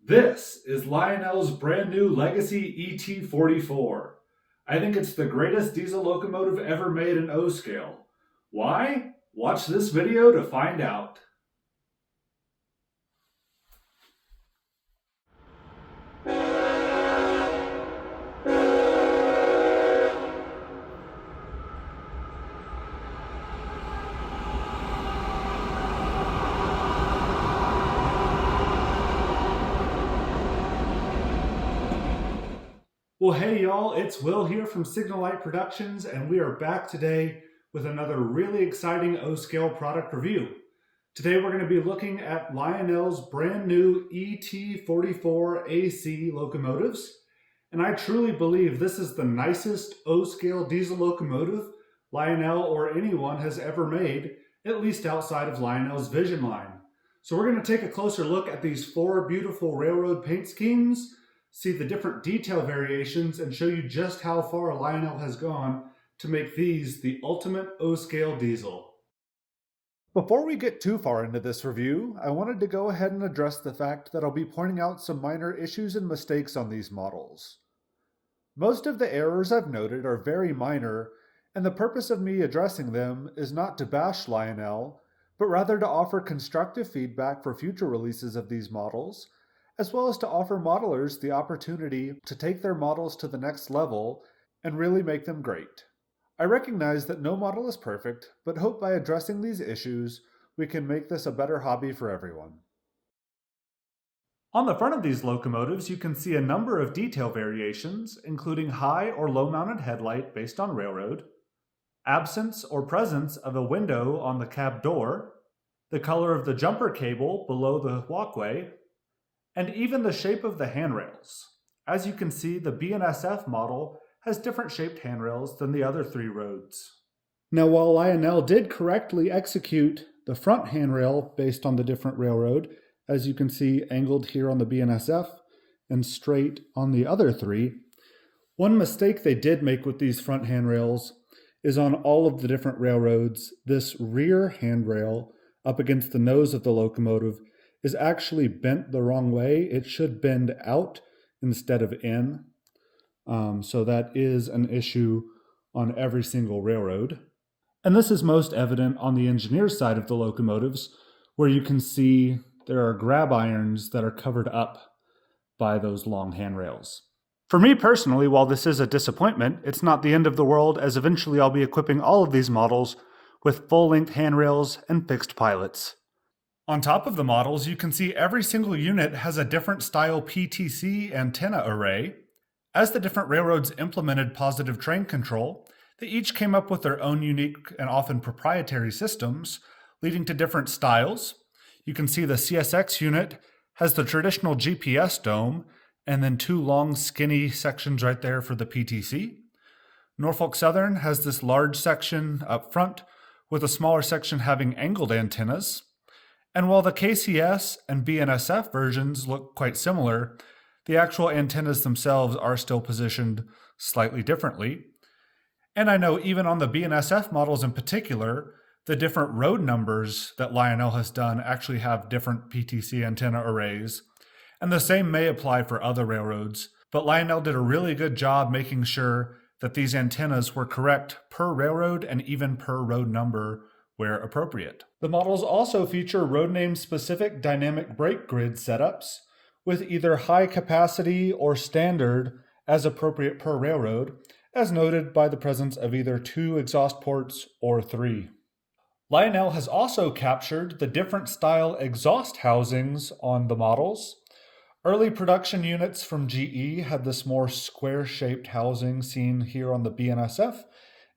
This is Lionel's brand new Legacy ET44. I think it's the greatest diesel locomotive ever made in O-scale. Why? Watch this video to find out. Well, hey y'all, it's Will here from Signal Light Productions, and we are back today with another really exciting O-scale product review. Today we're going to be looking at Lionel's brand new ET44AC locomotives, and I truly believe this is the nicest O-scale diesel locomotive Lionel or anyone has ever made, at least outside of Lionel's Vision line. So we're going to take a closer look at these four beautiful railroad paint schemes, see the different detail variations, and show you just how far Lionel has gone to make these the ultimate O-scale diesel. Before we get too far into this review, I wanted to go ahead and address the fact that I'll be pointing out some minor issues and mistakes on these models. Most of the errors I've noted are very minor, and the purpose of me addressing them is not to bash Lionel, but rather to offer constructive feedback for future releases of these models, as well as to offer modelers the opportunity to take their models to the next level and really make them great. I recognize that no model is perfect, but hope by addressing these issues, we can make this a better hobby for everyone. On the front of these locomotives, you can see a number of detail variations, including high or low mounted headlight based on railroad, absence or presence of a window on the cab door, the color of the jumper cable below the walkway, and even the shape of the handrails. As you can see, the BNSF model has different shaped handrails than the other three roads. Now, while Lionel did correctly execute the front handrail based on the different railroad, as you can see angled here on the BNSF and straight on the other three, one mistake they did make with these front handrails is on all of the different railroads, this rear handrail up against the nose of the locomotive is actually bent the wrong way. It should bend out instead of in. So that is an issue on every single railroad. And this is most evident on the engineer's side of the locomotives, where you can see there are grab irons that are covered up by those long handrails. For me personally, while this is a disappointment, it's not the end of the world, as eventually I'll be equipping all of these models with full-length handrails and fixed pilots. On top of the models, you can see every single unit has a different style PTC antenna array. As the different railroads implemented positive train control, they each came up with their own unique and often proprietary systems, leading to different styles. You can see the CSX unit has the traditional GPS dome, and then two long skinny sections right there for the PTC. Norfolk Southern has this large section up front, with a smaller section having angled antennas. And while the KCS and BNSF versions look quite similar, the actual antennas themselves are still positioned slightly differently. And I know even on the BNSF models in particular, the different road numbers that Lionel has done actually have different PTC antenna arrays. And the same may apply for other railroads, but Lionel did a really good job making sure that these antennas were correct per railroad and even per road number where appropriate. The models also feature road name specific dynamic brake grid setups with either high capacity or standard as appropriate per railroad, as noted by the presence of either 2 exhaust ports or 3. Lionel has also captured the different style exhaust housings on the models. Early production units from GE had this more square-shaped housing seen here on the BNSF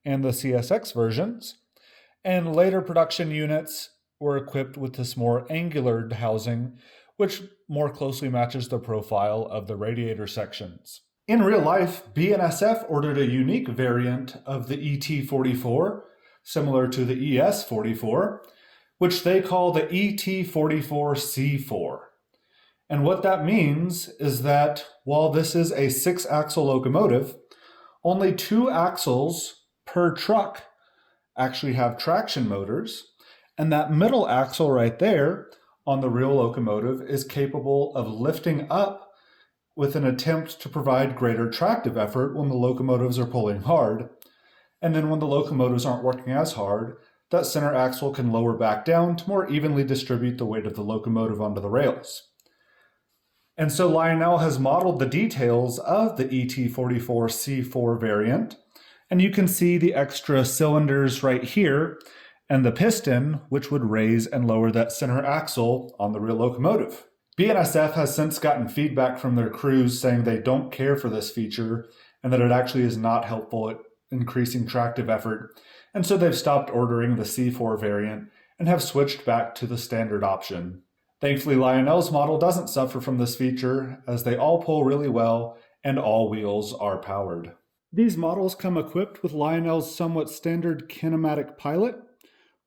and the CSX versions. And later production units were equipped with this more angular housing, which more closely matches the profile of the radiator sections. In real life, BNSF ordered a unique variant of the ET44, similar to the ES44, which they call the ET44C4. And what that means is that while this is a 6-axle locomotive, only 2 axles per truck actually have traction motors, and that middle axle right there on the real locomotive is capable of lifting up with an attempt to provide greater tractive effort when the locomotives are pulling hard. And then when the locomotives aren't working as hard, that center axle can lower back down to more evenly distribute the weight of the locomotive onto the rails. And so Lionel has modeled the details of the ET44C4 variant, and you can see the extra cylinders right here and the piston, which would raise and lower that center axle on the real locomotive. BNSF has since gotten feedback from their crews saying they don't care for this feature and that it actually is not helpful at increasing tractive effort, and so they've stopped ordering the C4 variant and have switched back to the standard option. Thankfully, Lionel's model doesn't suffer from this feature, as they all pull really well and all wheels are powered. These models come equipped with Lionel's somewhat standard kinematic pilot,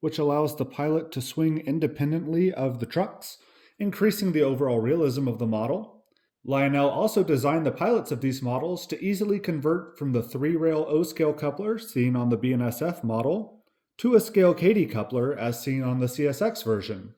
which allows the pilot to swing independently of the trucks, increasing the overall realism of the model. Lionel also designed the pilots of these models to easily convert from the 3-rail O-scale coupler seen on the BNSF model to a scale Katy coupler as seen on the CSX version.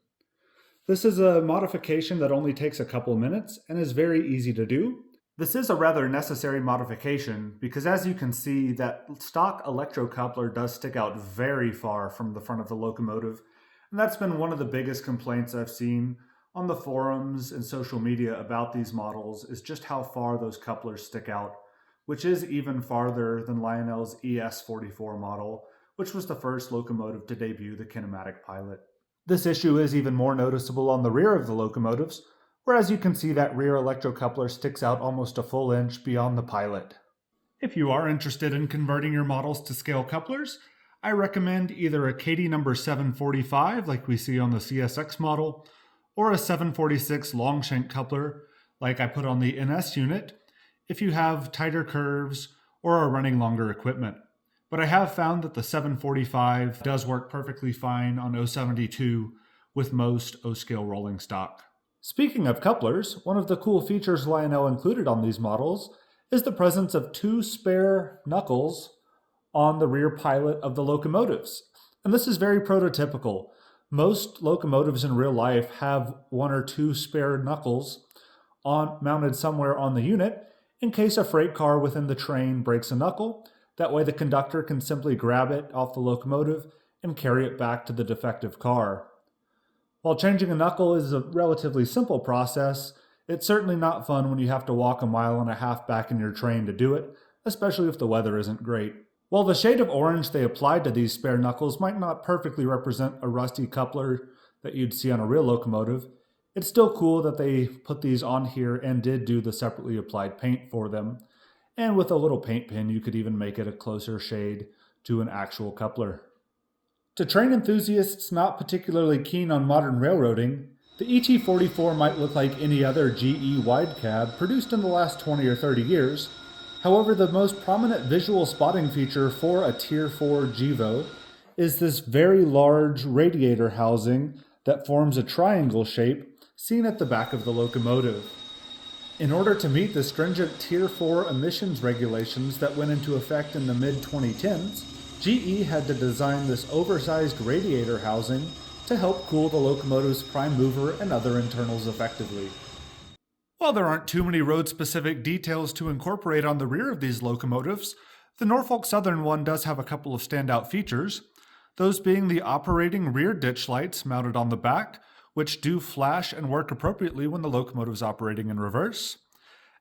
This is a modification that only takes a couple minutes and is very easy to do. This is a rather necessary modification because, as you can see, that stock electrocoupler does stick out very far from the front of the locomotive, and that's been one of the biggest complaints I've seen on the forums and social media about these models, is just how far those couplers stick out, which is even farther than Lionel's ES44 model, which was the first locomotive to debut the kinematic pilot. This issue is even more noticeable on the rear of the locomotives, where as you can see that rear electrocoupler sticks out almost a full inch beyond the pilot. If you are interested in converting your models to scale couplers, I recommend either a Katy number 745 like we see on the CSX model, or a 746 long shank coupler like I put on the NS unit if you have tighter curves or are running longer equipment. But I have found that the 745 does work perfectly fine on 072 with most O-scale rolling stock. Speaking of couplers, one of the cool features Lionel included on these models is the presence of 2 spare knuckles on the rear pilot of the locomotives. And this is very prototypical. Most locomotives in real life have 1 or 2 spare knuckles mounted somewhere on the unit in case a freight car within the train breaks a knuckle. That way the conductor can simply grab it off the locomotive and carry it back to the defective car. While changing a knuckle is a relatively simple process, it's certainly not fun when you have to walk 1.5 miles back in your train to do it, especially if the weather isn't great. While the shade of orange they applied to these spare knuckles might not perfectly represent a rusty coupler that you'd see on a real locomotive, it's still cool that they put these on here and did do the separately applied paint for them. And with a little paint pen, you could even make it a closer shade to an actual coupler. To train enthusiasts not particularly keen on modern railroading, the ET44 might look like any other GE wide cab produced in the last 20 or 30 years. However, the most prominent visual spotting feature for a Tier 4 GEVO is this very large radiator housing that forms a triangle shape seen at the back of the locomotive. In order to meet the stringent Tier 4 emissions regulations that went into effect in the mid-2010s, GE had to design this oversized radiator housing to help cool the locomotive's prime mover and other internals effectively. While there aren't too many road-specific details to incorporate on the rear of these locomotives, the Norfolk Southern one does have a couple of standout features, those being the operating rear ditch lights mounted on the back, which do flash and work appropriately when the locomotive is operating in reverse,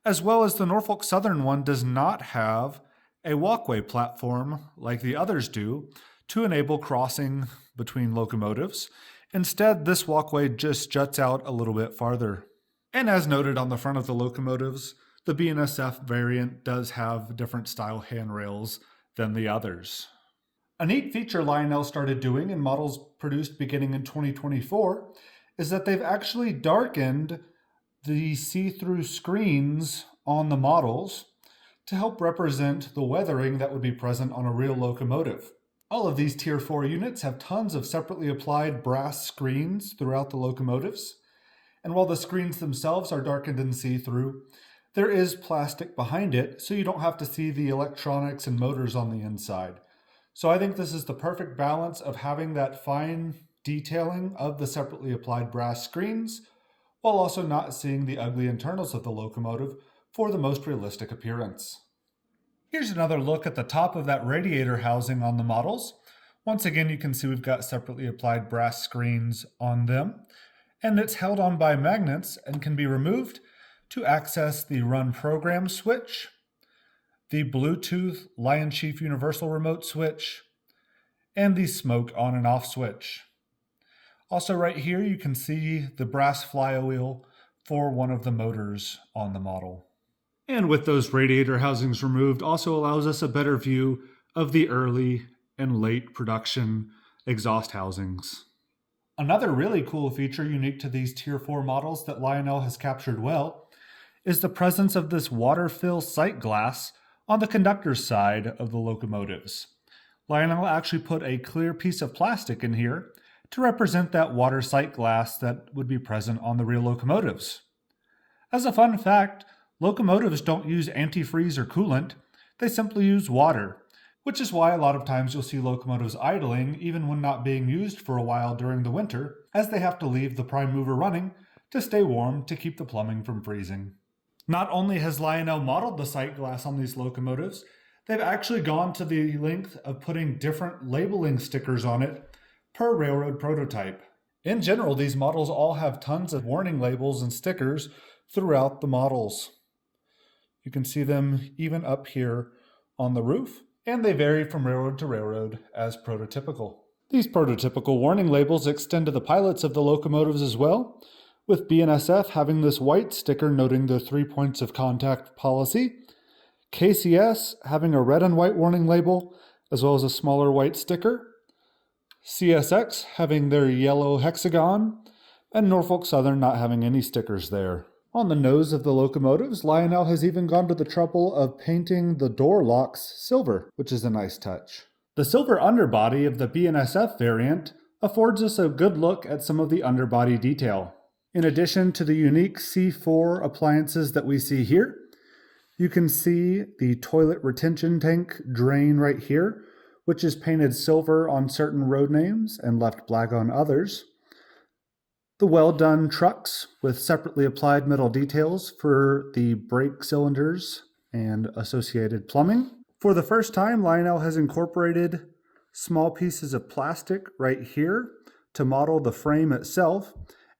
as well as the Norfolk Southern one does not have a walkway platform like the others do to enable crossing between locomotives. Instead, this walkway just juts out a little bit farther. And as noted on the front of the locomotives, the BNSF variant does have different style handrails than the others. A neat feature Lionel started doing in models produced beginning in 2024 is that they've actually darkened the see-through screens on the models to help represent the weathering that would be present on a real locomotive. All of these Tier 4 units have tons of separately applied brass screens throughout the locomotives, and while the screens themselves are darkened and see-through, there is plastic behind it so you don't have to see the electronics and motors on the inside. So I think this is the perfect balance of having that fine detailing of the separately applied brass screens, while also not seeing the ugly internals of the locomotive for the most realistic appearance. Here's another look at the top of that radiator housing on the models. Once again, you can see we've got separately applied brass screens on them, and it's held on by magnets and can be removed to access the Run Program switch, the Bluetooth Lion Chief Universal Remote switch, and the smoke on and off switch. Also right here you can see the brass flywheel for one of the motors on the model. And with those radiator housings removed also allows us a better view of the early and late production exhaust housings. Another really cool feature unique to these Tier 4 models that Lionel has captured well is the presence of this water fill sight glass on the conductor's side of the locomotives. Lionel actually put a clear piece of plastic in here to represent that water sight glass that would be present on the real locomotives. As a fun fact, locomotives don't use antifreeze or coolant, they simply use water, which is why a lot of times you'll see locomotives idling even when not being used for a while during the winter, as they have to leave the prime mover running to stay warm to keep the plumbing from freezing. Not only has Lionel modeled the sight glass on these locomotives, they've actually gone to the length of putting different labeling stickers on it per railroad prototype. In general, these models all have tons of warning labels and stickers throughout the models. You can see them even up here on the roof, and they vary from railroad to railroad as prototypical. These prototypical warning labels extend to the pilots of the locomotives as well, with BNSF having this white sticker noting the 3 points of contact policy, KCS having a red and white warning label, as well as a smaller white sticker, CSX having their yellow hexagon, and Norfolk Southern not having any stickers there. On the nose of the locomotives, Lionel has even gone to the trouble of painting the door locks silver, which is a nice touch. The silver underbody of the BNSF variant affords us a good look at some of the underbody detail. In addition to the unique C4 appliances that we see here, you can see the toilet retention tank drain right here, which is painted silver on certain road names and left black on others. The well-done trucks with separately applied metal details for the brake cylinders and associated plumbing. For the first time, Lionel has incorporated small pieces of plastic right here to model the frame itself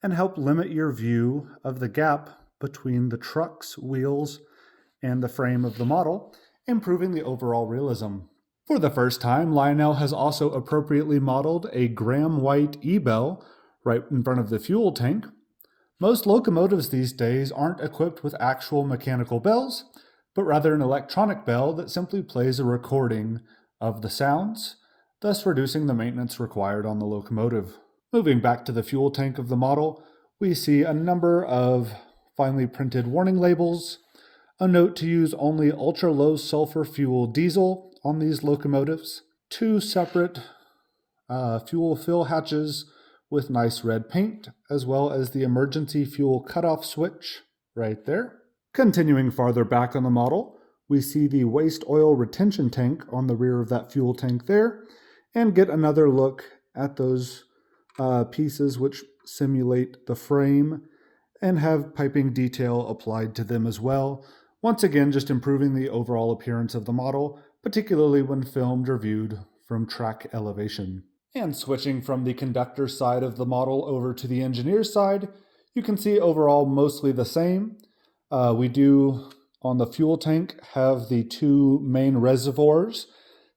and help limit your view of the gap between the truck's wheels and the frame of the model, improving the overall realism. For the first time, Lionel has also appropriately modeled a Graham White E-bell right in front of the fuel tank. Most locomotives these days aren't equipped with actual mechanical bells, but rather an electronic bell that simply plays a recording of the sounds, thus reducing the maintenance required on the locomotive. Moving back to the fuel tank of the model, we see a number of finely printed warning labels, a note to use only ultra-low sulfur fuel diesel on these locomotives, 2 separate fuel fill hatches with nice red paint, as well as the emergency fuel cutoff switch right there. Continuing farther back on the model, we see the waste oil retention tank on the rear of that fuel tank there, and get another look at those pieces which simulate the frame and have piping detail applied to them as well. Once again, just improving the overall appearance of the model, particularly when filmed or viewed from track elevation. And switching from the conductor side of the model over to the engineer side, you can see overall mostly the same. We do, on the fuel tank, have the 2 main reservoirs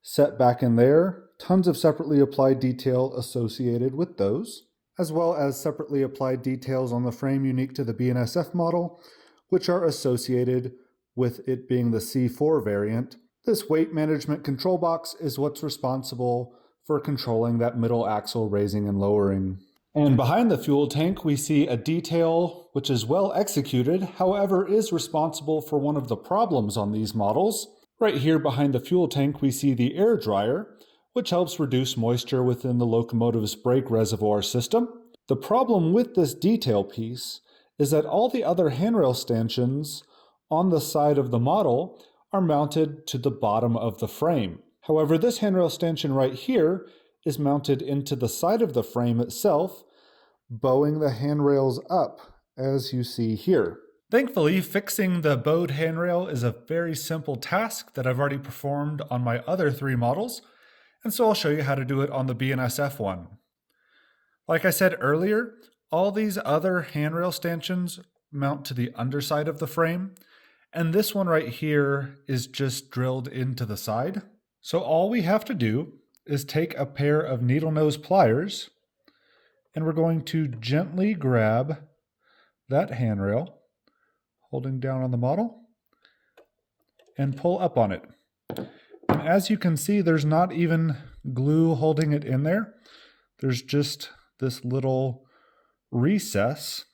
set back in there. Tons of separately applied detail associated with those, as well as separately applied details on the frame unique to the BNSF model, which are associated with it being the C4 variant. This weight management control box is what's responsible for controlling that middle axle raising and lowering. And behind the fuel tank, we see a detail which is well executed, however, is responsible for one of the problems on these models. Right here behind the fuel tank, we see the air dryer, which helps reduce moisture within the locomotive's brake reservoir system. The problem with this detail piece is that all the other handrail stanchions on the side of the model are mounted to the bottom of the frame. However, this handrail stanchion right here is mounted into the side of the frame itself, bowing the handrails up, as you see here. Thankfully, fixing the bowed handrail is a very simple task that I've already performed on my other 3 models, and so I'll show you how to do it on the BNSF one. Like I said earlier, all these other handrail stanchions mount to the underside of the frame, and this one right here is just drilled into the side. So all we have to do is take a pair of needle nose pliers, and we're going to gently grab that handrail, holding down on the model, and pull up on it. And as you can see, there's not even glue holding it in there. There's just this little recess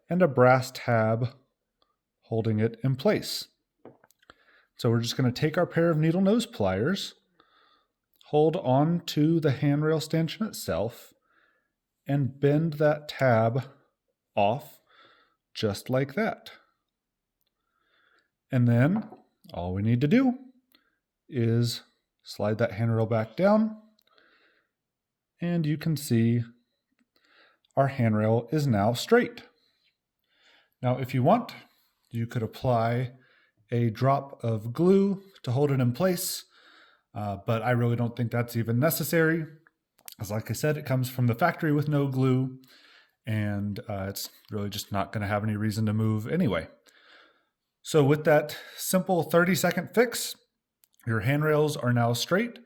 and a brass tab holding it in place. So we're just going to take our pair of needle nose pliers, hold on to the handrail stanchion itself, and bend that tab off just like that. And then all we need to do is slide that handrail back down, and you can see our handrail is now straight. Now, if you want, you could apply a drop of glue to hold it in place, but I really don't think that's even necessary. As like I said, it comes from the factory with no glue, and it's really just not going to have any reason to move anyway. So with that simple 30-second fix, your handrails are now straight,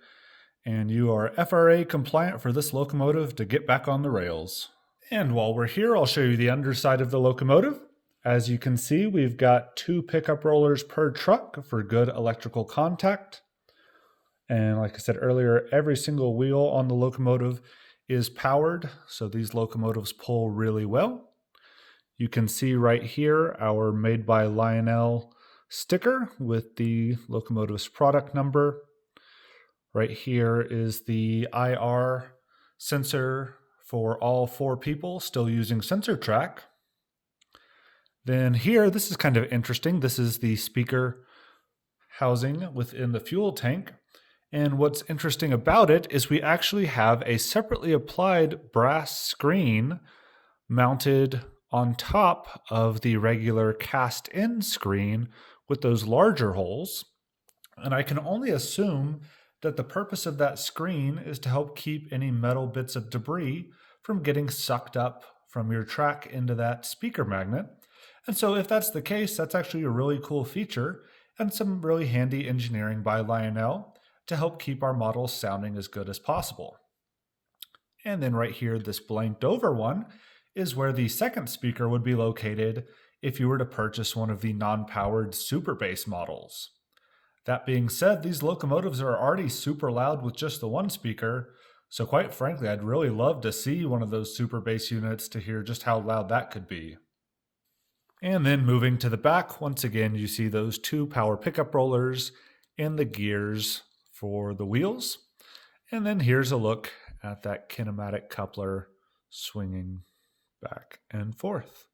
and you are FRA compliant for this locomotive to get back on the rails. And while we're here, I'll show you the underside of the locomotive. As you can see, we've got 2 pickup rollers per truck for good electrical contact. And like I said earlier, every single wheel on the locomotive is powered, so these locomotives pull really well. You can see right here our Made by Lionel sticker with the locomotive's product number. Right here is the IR sensor for all 4 people still using sensor track. Then here, this is kind of interesting. This is the speaker housing within the fuel tank. And what's interesting about it is we actually have a separately applied brass screen mounted on top of the regular cast-in screen with those larger holes. And I can only assume that the purpose of that screen is to help keep any metal bits of debris from getting sucked up from your track into that speaker magnet. And so if that's the case, that's actually a really cool feature and some really handy engineering by Lionel to help keep our models sounding as good as possible. And then right here, this blanked over one is where the second speaker would be located if you were to purchase one of the non-powered super bass models. That being said, these locomotives are already super loud with just the one speaker, so quite frankly, I'd really love to see one of those super bass units to hear just how loud that could be. And then moving to the back, once again, you see those 2 power pickup rollers and the gears for the wheels. And then here's a look at that kinematic coupler swinging back and forth.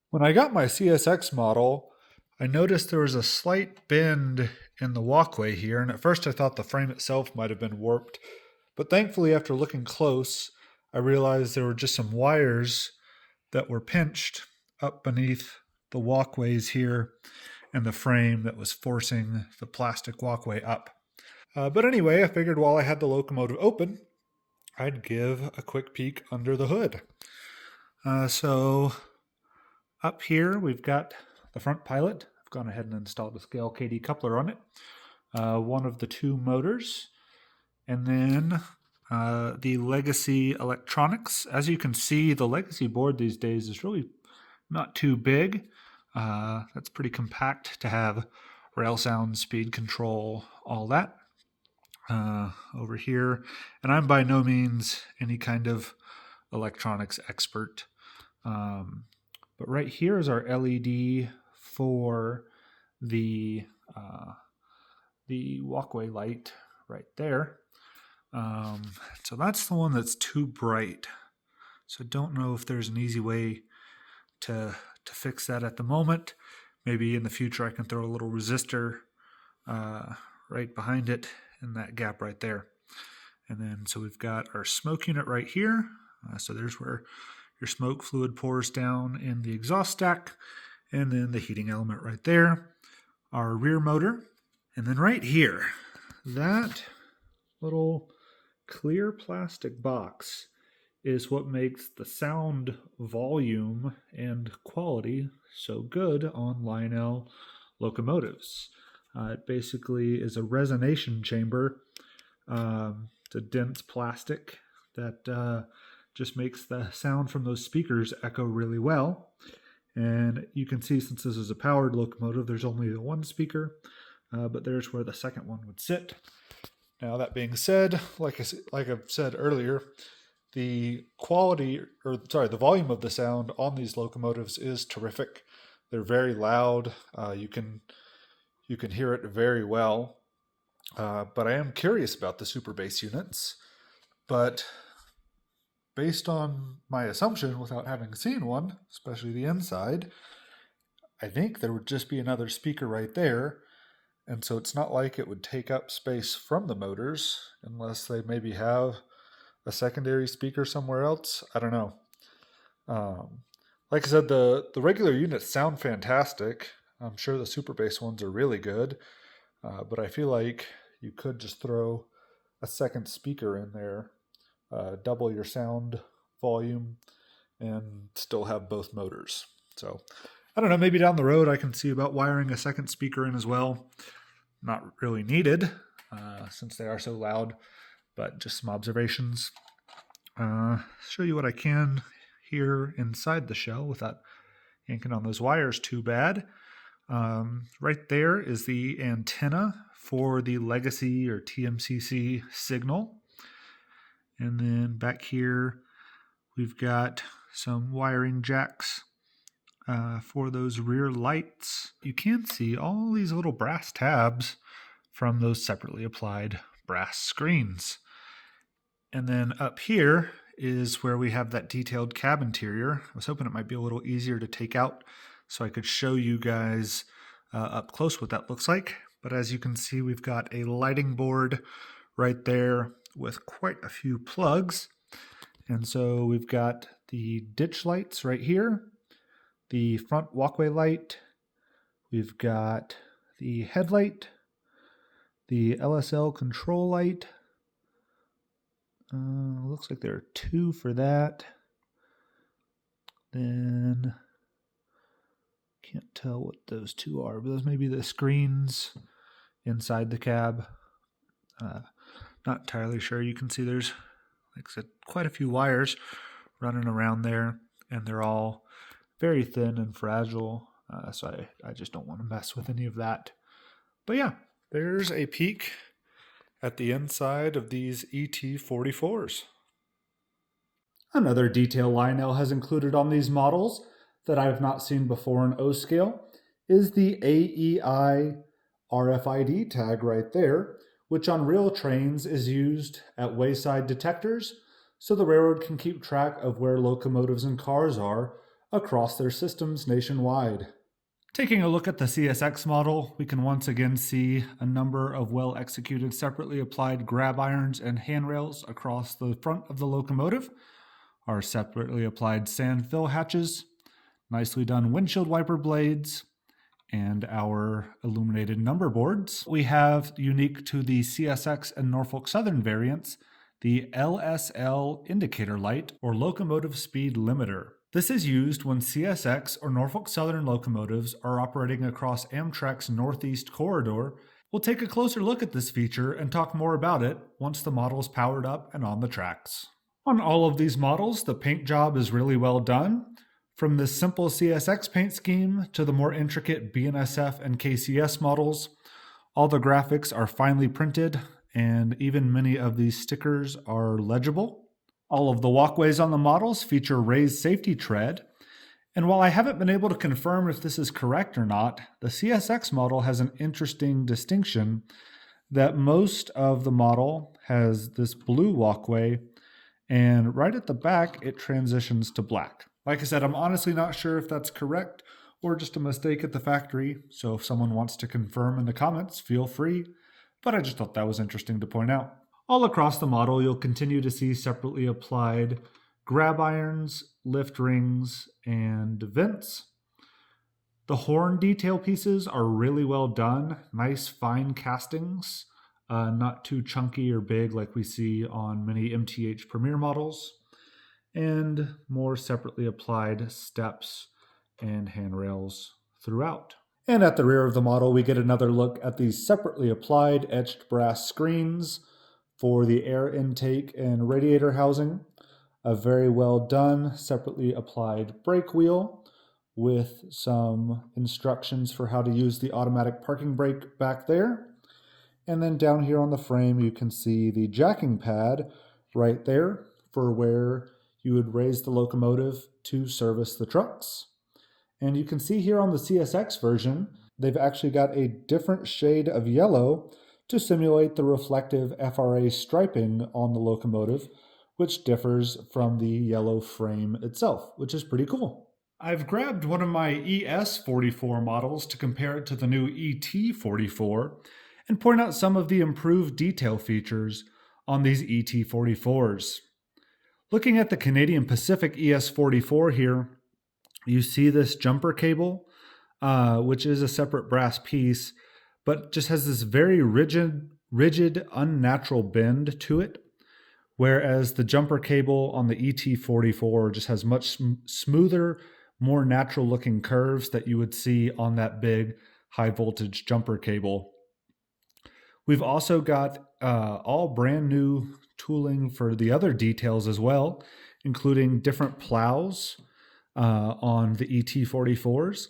When I got my CSX model, I noticed there was a slight bend in the walkway here, and at first I thought the frame itself might have been warped, but thankfully after looking close, I realized there were just some wires that were pinched up beneath the walkways here and the frame that was forcing the plastic walkway up. But anyway, I figured while I had the locomotive open, I'd give a quick peek under the hood. So up here, we've got the front pilot. I've gone ahead and installed a scale KD coupler on it. One of the 2 motors. And then the Legacy electronics. As you can see, the Legacy board these days is really not too big. That's pretty compact to have rail sound, speed control, all that. Over here, and I'm by no means any kind of electronics expert, but right here is our LED for the walkway light right there. So that's the one that's too bright, so I don't know if there's an easy way to fix that at the moment. Maybe in the future I can throw a little resistor right behind it in that gap right there. And then so we've got our smoke unit right here. So there's where your smoke fluid pours down in the exhaust stack. And then the heating element right there. Our rear motor. And then right here, that little clear plastic box is what makes the sound volume and quality so good on Lionel locomotives. It basically is a resonation chamber. It's a dense plastic that just makes the sound from those speakers echo really well. And you can see, since this is a powered locomotive, there's only the one speaker, but there's where the second one would sit. Now, that being said, like I've said earlier, the volume of the sound on these locomotives is terrific. They're very loud. You can hear it very well. But I am curious about the super bass units. But based on my assumption, without having seen one, especially the inside, I think there would just be another speaker right there. And so it's not like it would take up space from the motors, unless they maybe have a secondary speaker somewhere else. I don't know. Like I said, the regular units sound fantastic. I'm sure the super bass ones are really good. But I feel like you could just throw a second speaker in there, double your sound volume, and still have both motors. So I don't know, maybe down the road I can see about wiring a second speaker in as well. Not really needed, since they are so loud, but just some observations. Show you what I can here inside the shell without yanking on those wires too bad. Right there is the antenna for the Legacy or TMCC signal. And then back here, we've got some wiring jacks for those rear lights. You can see all these little brass tabs from those separately applied brass screens. And then up here is where we have that detailed cab interior. I was hoping it might be a little easier to take out so I could show you guys up close what that looks like. But as you can see, we've got a lighting board right there with quite a few plugs. And so we've got the ditch lights right here, the front walkway light, we've got the headlight, the LSL control light. Looks like there are two for that. Then can't tell what those two are, but those may be the screens inside the cab. Not entirely sure. You can see there's, like I said, quite a few wires running around there, and they're all very thin and fragile, so I just don't want to mess with any of that. But yeah, there's a peek at the inside of these ET44s. Another detail Lionel has included on these models that I have not seen before in O-scale is the AEI RFID tag right there, which on real trains is used at wayside detectors, so the railroad can keep track of where locomotives and cars are across their systems nationwide. Taking a look at the CSX model, we can once again see a number of well-executed separately applied grab irons and handrails across the front of the locomotive, our separately applied sand fill hatches, nicely done windshield wiper blades, and our illuminated number boards. We have, unique to the CSX and Norfolk Southern variants, the LSL indicator light or locomotive speed limiter. This is used when CSX or Norfolk Southern locomotives are operating across Amtrak's Northeast Corridor. We'll take a closer look at this feature and talk more about it once the model is powered up and on the tracks. On all of these models, the paint job is really well done. From the simple CSX paint scheme to the more intricate BNSF and KCS models, all the graphics are finely printed, and even many of these stickers are legible. All of the walkways on the models feature raised safety tread, and while I haven't been able to confirm if this is correct or not, the CSX model has an interesting distinction that most of the model has this blue walkway, and right at the back it transitions to black. Like I said, I'm honestly not sure if that's correct or just a mistake at the factory, so if someone wants to confirm in the comments, feel free, but I just thought that was interesting to point out. All across the model, you'll continue to see separately applied grab irons, lift rings, and vents. The horn detail pieces are really well done, nice fine castings, not too chunky or big like we see on many MTH Premier models, and more separately applied steps and handrails throughout. And at the rear of the model, we get another look at these separately applied etched brass screens for the air intake and radiator housing. A very well done, separately applied brake wheel with some instructions for how to use the automatic parking brake back there. And then down here on the frame, you can see the jacking pad right there for where you would raise the locomotive to service the trucks. And you can see here on the CSX version, they've actually got a different shade of yellow to simulate the reflective FRA striping on the locomotive, which differs from the yellow frame itself, which is pretty cool. I've grabbed one of my ES44 models to compare it to the new ET44 and point out some of the improved detail features on these ET44s. Looking at the Canadian Pacific ES44 here, you see this jumper cable, which is a separate brass piece, but just has this very rigid, unnatural bend to it, whereas the jumper cable on the ET44 just has much smoother, more natural looking curves that you would see on that big high voltage jumper cable. We've also got all brand new tooling for the other details as well, including different plows on the ET44s.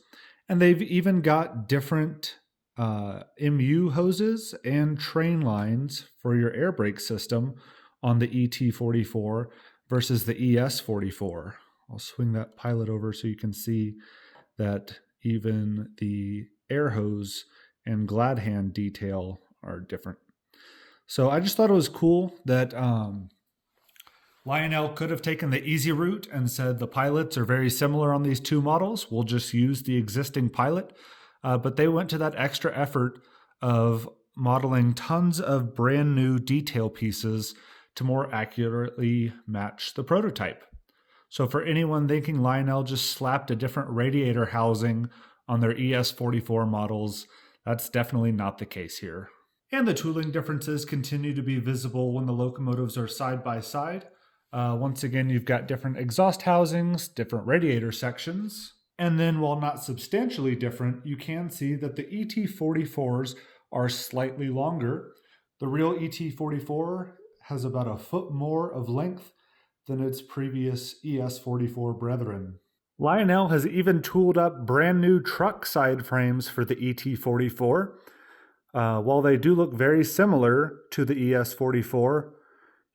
And they've even got different MU hoses and train lines for your air brake system on the ET44 versus the ES44. I'll swing that pilot over so you can see that even the air hose and glad hand detail are different. So I just thought it was cool that Lionel could have taken the easy route and said the pilots are very similar on these two models. We'll just use the existing pilot. But they went to that extra effort of modeling tons of brand new detail pieces to more accurately match the prototype. So for anyone thinking Lionel just slapped a different radiator housing on their ES44 models, that's definitely not the case here. And the tooling differences continue to be visible when the locomotives are side by side. Once again, you've got different exhaust housings, different radiator sections. And then while not substantially different, you can see that the ET44s are slightly longer. The real ET44 has about a foot more of length than its previous ES44 brethren. Lionel has even tooled up brand new truck side frames for the ET44. While they do look very similar to the ES44,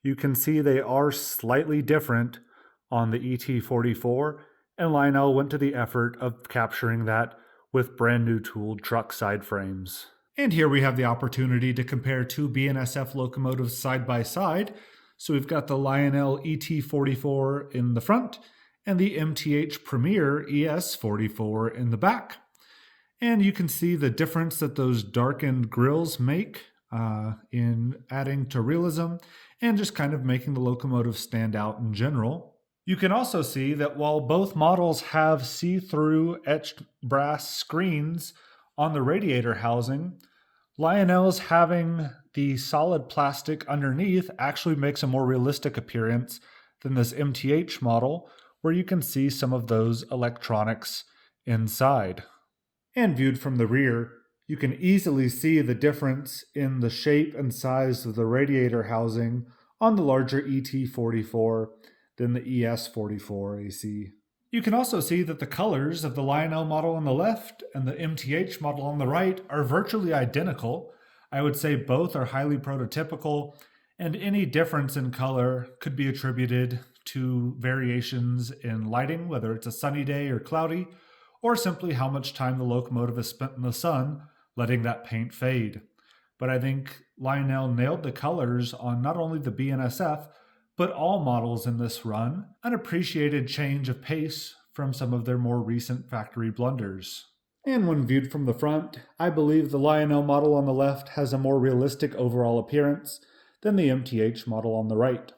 you can see they are slightly different on the ET44, and Lionel went to the effort of capturing that with brand new tooled truck side frames. And here we have the opportunity to compare two BNSF locomotives side by side. So we've got the Lionel ET44 in the front and the MTH Premier ES44 in the back. And you can see the difference that those darkened grills make in adding to realism and just kind of making the locomotive stand out in general. You can also see that while both models have see-through etched brass screens on the radiator housing, Lionel's having the solid plastic underneath actually makes a more realistic appearance than this MTH model, where you can see some of those electronics inside. And viewed from the rear, you can easily see the difference in the shape and size of the radiator housing on the larger ET44 than the ES44AC. You can also see that the colors of the Lionel model on the left and the MTH model on the right are virtually identical. I would say both are highly prototypical, and any difference in color could be attributed to variations in lighting, whether it's a sunny day or cloudy, or simply how much time the locomotive has spent in the sun, letting that paint fade. But I think Lionel nailed the colors on not only the BNSF, but all models in this run, an appreciated change of pace from some of their more recent factory blunders. And when viewed from the front, I believe the Lionel model on the left has a more realistic overall appearance than the MTH model on the right.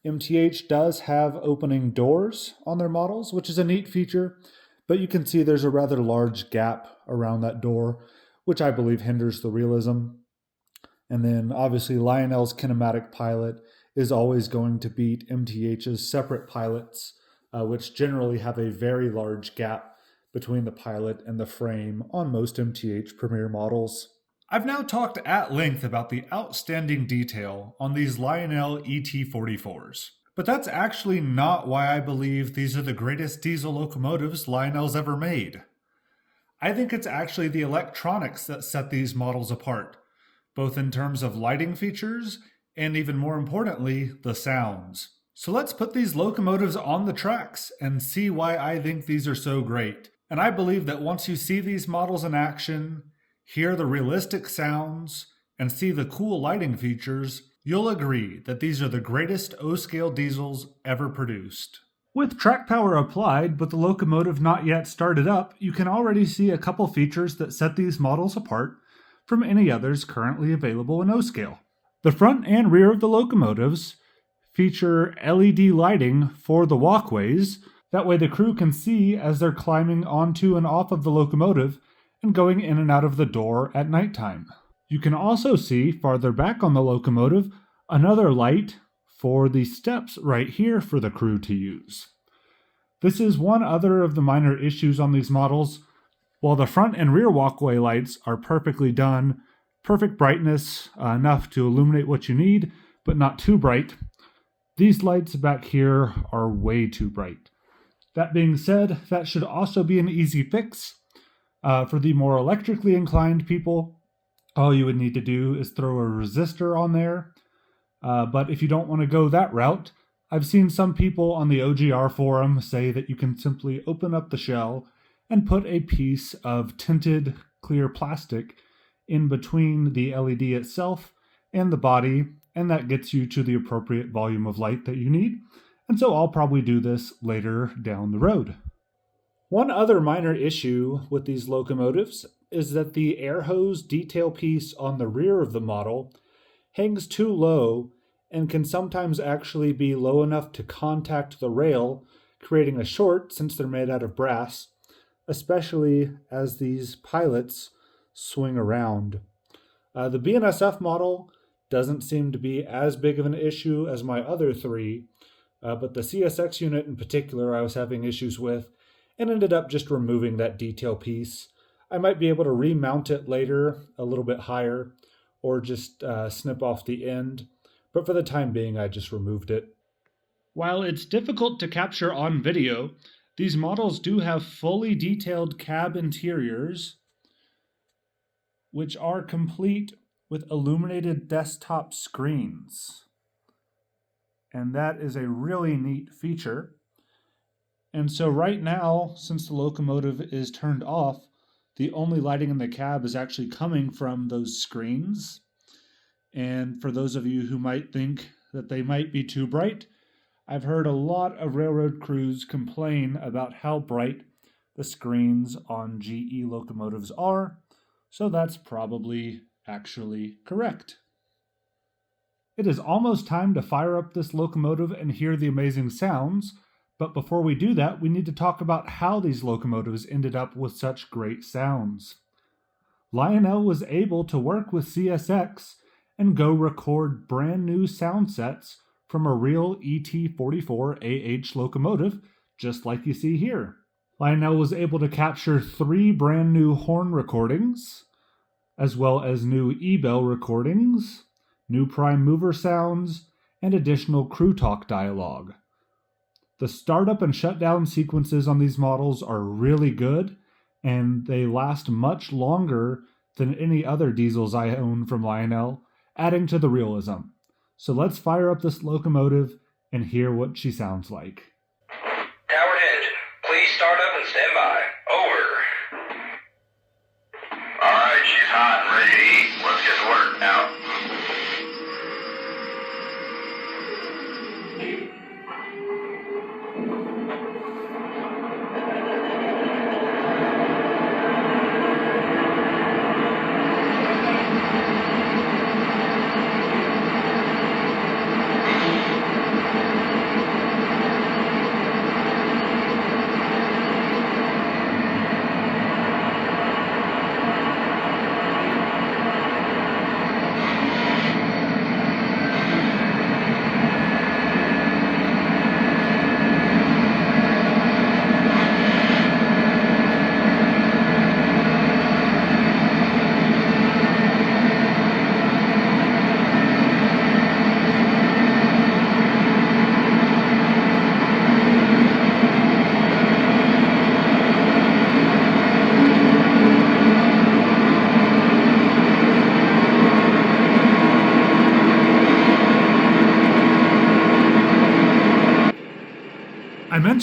MTH does have opening doors on their models, which is a neat feature, but you can see there's a rather large gap around that door, which I believe hinders the realism. And then obviously Lionel's kinematic pilot is always going to beat MTH's separate pilots, which generally have a very large gap between the pilot and the frame on most MTH Premier models. I've now talked at length about the outstanding detail on these Lionel ET44s. But that's actually not why I believe these are the greatest diesel locomotives Lionel's ever made. I think it's actually the electronics that set these models apart, both in terms of lighting features and, even more importantly, the sounds. So let's put these locomotives on the tracks and see why I think these are so great. And I believe that once you see these models in action, hear the realistic sounds, and see the cool lighting features, you'll agree that these are the greatest O-scale diesels ever produced. With track power applied, but the locomotive not yet started up, you can already see a couple features that set these models apart from any others currently available in O-scale. The front and rear of the locomotives feature LED lighting for the walkways. That way the crew can see as they're climbing onto and off of the locomotive and going in and out of the door at nighttime. You can also see farther back on the locomotive another light for the steps right here for the crew to use. This is one other of the minor issues on these models. While the front and rear walkway lights are perfectly done, perfect brightness, enough to illuminate what you need, but not too bright, these lights back here are way too bright. That being said, that should also be an easy fix. For the more electrically inclined people, all you would need to do is throw a resistor on there. But if you don't want to go that route, I've seen some people on the OGR forum say that you can simply open up the shell and put a piece of tinted clear plastic in between the LED itself and the body, and that gets you to the appropriate volume of light that you need. And so I'll probably do this later down the road. One other minor issue with these locomotives is that the air hose detail piece on the rear of the model hangs too low and can sometimes actually be low enough to contact the rail, creating a short since they're made out of brass, especially as these pilots swing around. The BNSF model doesn't seem to be as big of an issue as my other three, but the CSX unit in particular I was having issues with and ended up just removing that detail piece. I might be able to remount it later a little bit higher or just snip off the end, but for the time being I just removed it. While it's difficult to capture on video, these models do have fully detailed cab interiors, which are complete with illuminated desktop screens. And that is a really neat feature. And so right now, since the locomotive is turned off, the only lighting in the cab is actually coming from those screens. And for those of you who might think that they might be too bright, I've heard a lot of railroad crews complain about how bright the screens on GE locomotives are, so that's probably actually correct. It is almost time to fire up this locomotive and hear the amazing sounds, but before we do that, we need to talk about how these locomotives ended up with such great sounds. Lionel was able to work with CSX and go record brand new sound sets from a real ET44AH locomotive, just like you see here. Lionel was able to capture 3 brand new horn recordings, as well as new E-bell recordings, new prime mover sounds, and additional crew talk dialogue. The startup and shutdown sequences on these models are really good, and they last much longer than any other diesels I own from Lionel, adding to the realism. So let's fire up this locomotive and hear what she sounds like. Tower engine, please start up and stand by. Over. Alright, she's hot and ready to eat. Let's get to work now.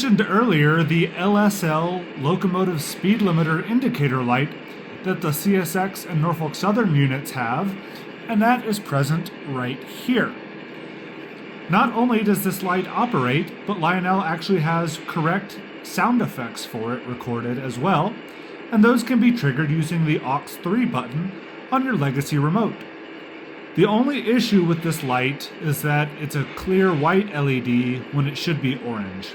mentioned earlier the LSL locomotive speed limiter indicator light that the CSX and Norfolk Southern units have, and that is present right here. Not only does this light operate, but Lionel actually has correct sound effects for it recorded as well, and those can be triggered using the aux3 button on your Legacy remote. The only issue with this light is that it's a clear white LED when it should be orange.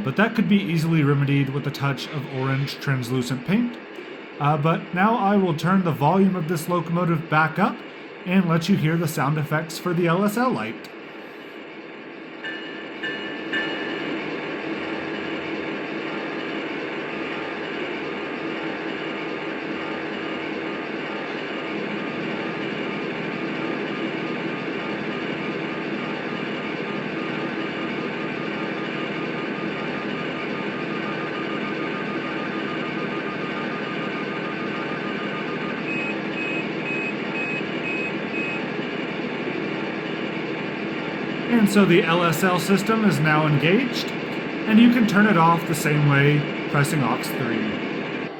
But that could be easily remedied with a touch of orange translucent paint. But now I will turn the volume of this locomotive back up and let you hear the sound effects for the LSL light. And so the LSL system is now engaged, and you can turn it off the same way, pressing aux3.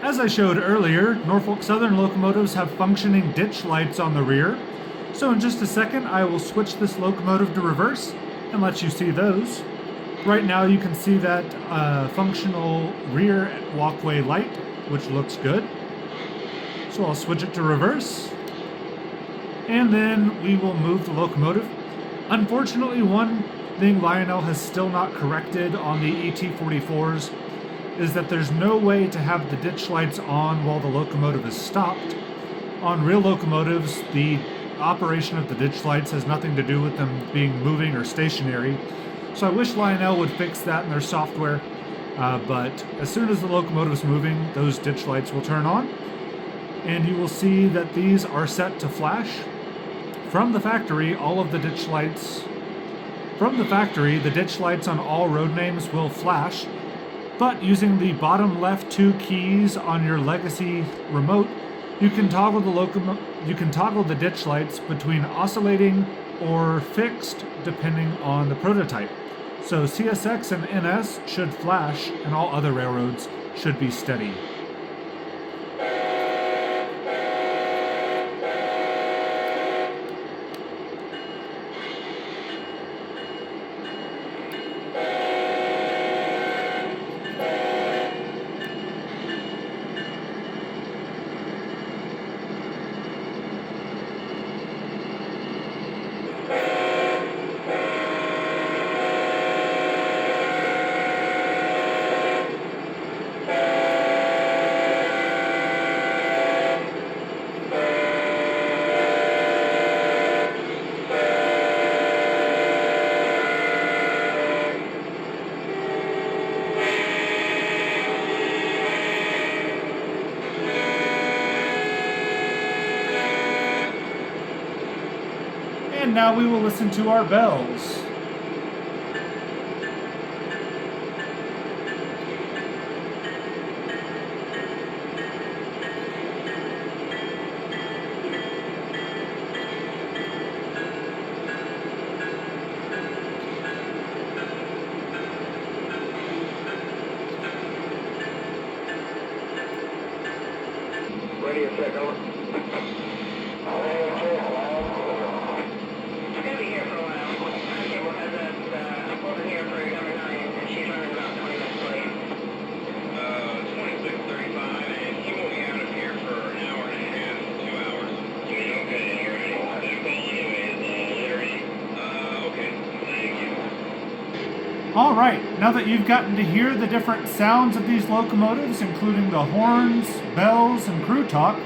As I showed earlier, Norfolk Southern locomotives have functioning ditch lights on the rear, so in just a second I will switch this locomotive to reverse and let you see those. Right now you can see that functional rear walkway light, which looks good. So I'll switch it to reverse, and then we will move the locomotive. Unfortunately, one thing Lionel has still not corrected on the ET44s is that there's no way to have the ditch lights on while the locomotive is stopped. On real locomotives, the operation of the ditch lights has nothing to do with them being moving or stationary. So I wish Lionel would fix that in their software, but as soon as the locomotive's moving, those ditch lights will turn on, and you will see that these are set to flash. From the factory, the ditch lights on all road names will flash, but using the bottom left two keys on your Legacy remote, you can toggle the ditch lights between oscillating or fixed depending on the prototype. So CSX and NS should flash, and all other railroads should be steady. And now we will listen to our bells. Ready or set, going. Alright, now that you've gotten to hear the different sounds of these locomotives, including the horns, bells, and crew talk,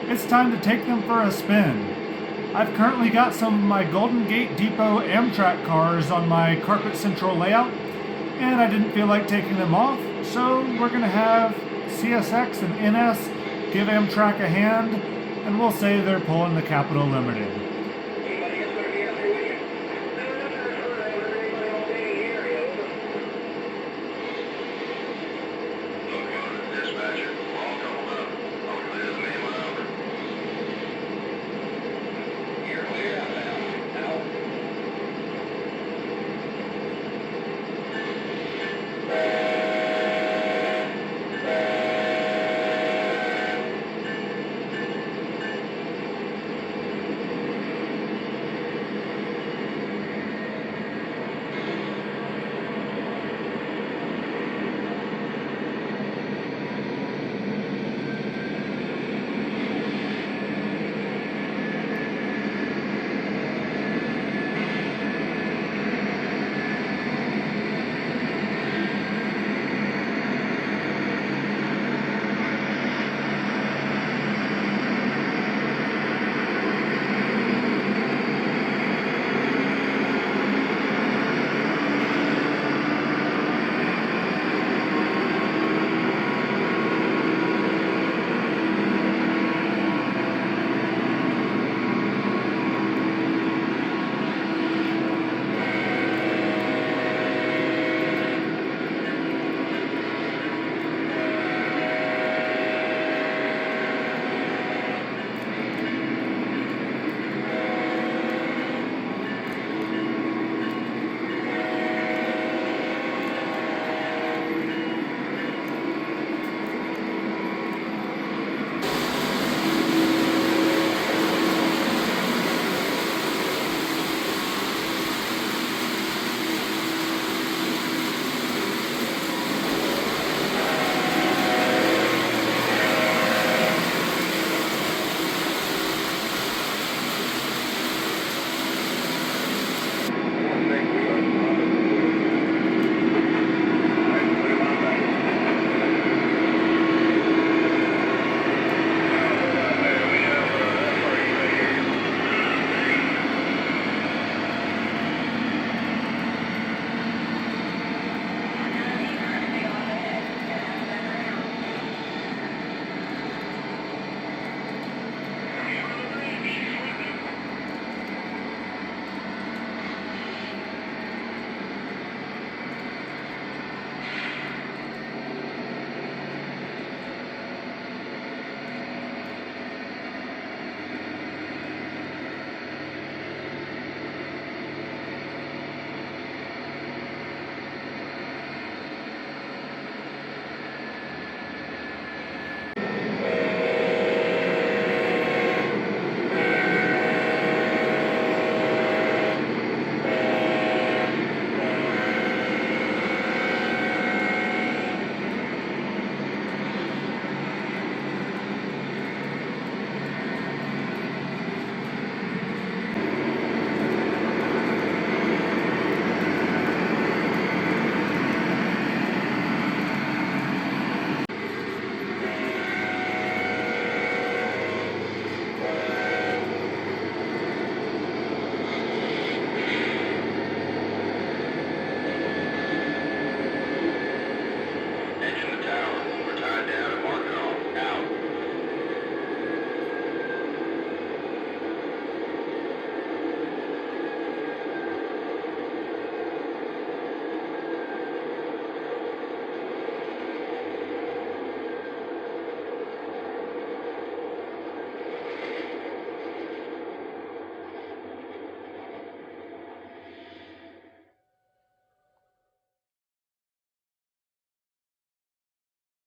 it's time to take them for a spin. I've currently got some of my Golden Gate Depot Amtrak cars on my Carpet Central layout, and I didn't feel like taking them off, so we're going to have CSX and NS give Amtrak a hand, and we'll say they're pulling the Capital Limited.